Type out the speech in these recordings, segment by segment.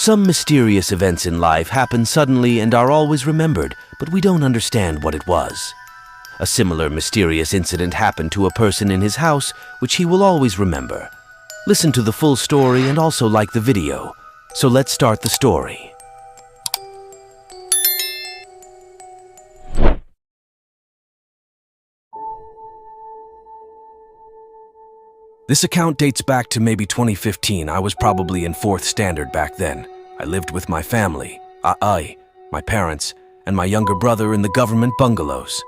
Some mysterious events in life happen suddenly and are always remembered, but we don't understand what it was. A similar mysterious incident happened to a person in his house, which he will always remember. Listen to the full story and also like the video. So let's start the story. This account dates back to maybe 2015. I was probably in 4th standard back then. I lived with my family, my parents, and my younger brother in the government bungalows.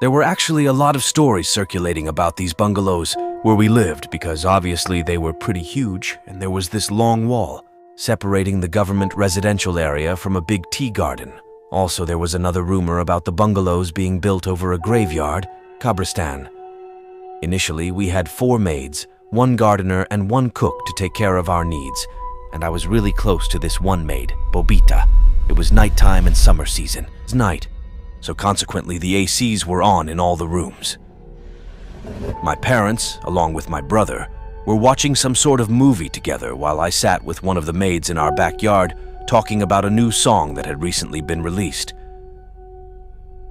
There were actually a lot of stories circulating about these bungalows where we lived because obviously they were pretty huge and there was this long wall separating the government residential area from a big tea garden. Also, there was another rumor about the bungalows being built over a graveyard, Kabristan. Initially, we had 4 maids, 1 gardener, and 1 cook to take care of our needs, and I was really close to this one maid, Bobita. It was nighttime and summer season. It's night, so consequently the ACs were on in all the rooms. My parents, along with my brother, were watching some sort of movie together while I sat with one of the maids in our backyard talking about a new song that had recently been released.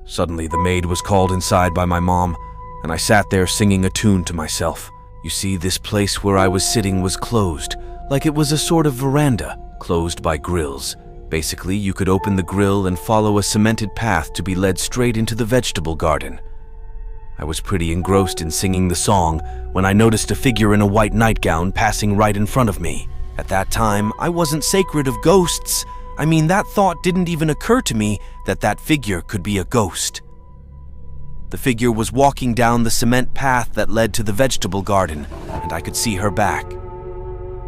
Suddenly, the maid was called inside by my mom, and I sat there singing a tune to myself. You see, this place where I was sitting was closed, like it was a sort of veranda, closed by grills. Basically, you could open the grill and follow a cemented path to be led straight into the vegetable garden. I was pretty engrossed in singing the song when I noticed a figure in a white nightgown passing right in front of me. At that time, I wasn't sacred of ghosts. I mean, that thought didn't even occur to me that that figure could be a ghost. The figure was walking down the cement path that led to the vegetable garden, and I could see her back.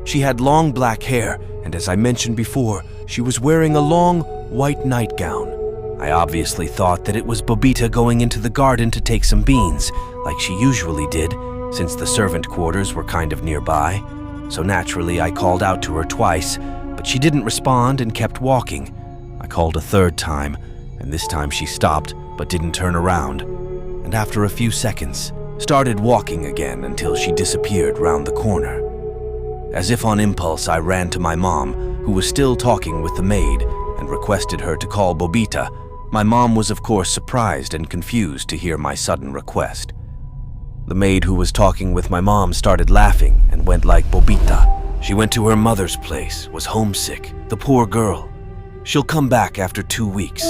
She had long black hair, and as I mentioned before, she was wearing a long white nightgown. I obviously thought that it was Bobita going into the garden to take some beans, like she usually did, since the servant quarters were kind of nearby. So naturally, I called out to her twice, but she didn't respond and kept walking. I called a 3rd time, and this time she stopped, but didn't turn around. And after a few seconds, started walking again until she disappeared round the corner. As if on impulse, I ran to my mom, who was still talking with the maid, and requested her to call Bobita. My mom was of course surprised and confused to hear my sudden request. The maid who was talking with my mom started laughing and went like, "Bobita. She went to her mother's place, was homesick, the poor girl. She'll come back after 2 weeks."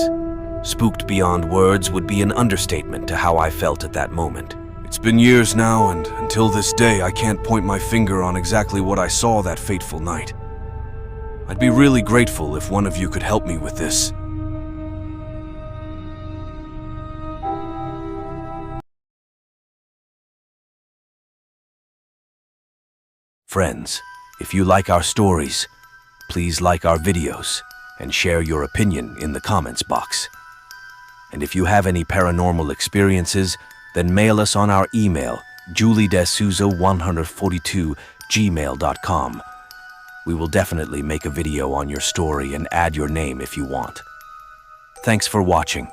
Spooked beyond words would be an understatement to how I felt at that moment. It's been years now, and until this day I can't point my finger on exactly what I saw that fateful night. I'd be really grateful if one of you could help me with this. Friends, if you like our stories, please like our videos and share your opinion in the comments box. And if you have any paranormal experiences, then mail us on our email, juliedesouza142@gmail.com. We will definitely make a video on your story and add your name if you want. Thanks for watching.